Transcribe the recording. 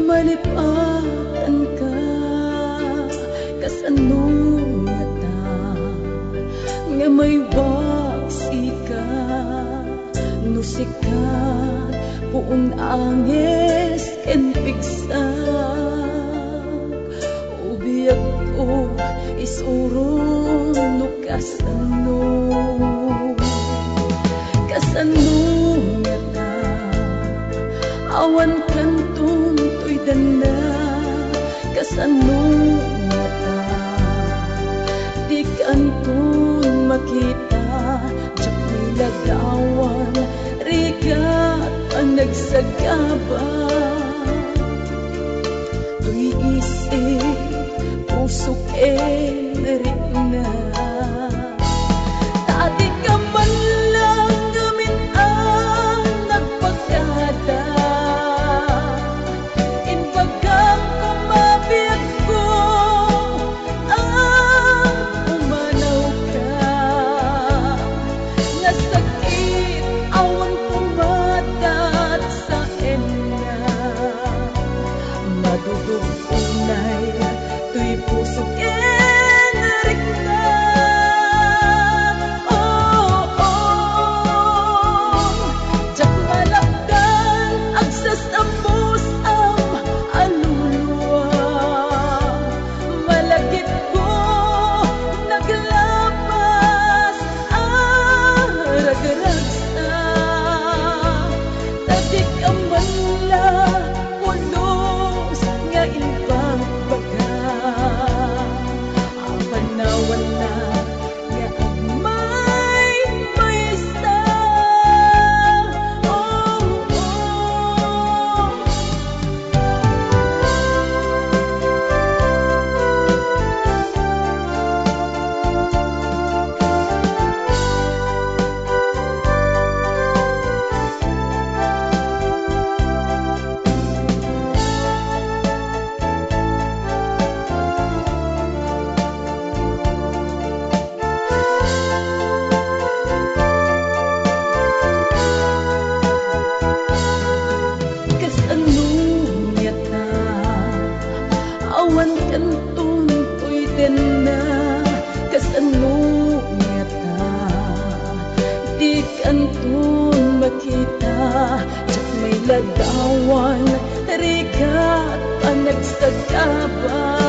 malipatan ka kasano nga ta nga may waksi ka no sikat puon anges ken pigsak ubiyag ko isuron no kasano nga ta awan kantong to'y danda kasano nga ta di kantong makita tsak may lagawan rigat ang nagsagaba to'y isip puso ken rina dati ka man lang gamin ang nagpagkada inbagang kumabiyag ko ang umanaw ka nasakit awang pumadat sa enya madudugunay to'y puso ken rikna jak malakdan agsasambos ang aluluwa malagit ko naglapas ang ragragsa tadik ang manla pulos nga ibang baga ang panawan na nga agmay maysa kasano nga ta awan kantong to'y danda kasano nga ta di kantong makita tsak may ladawan rigat ang nagsagaba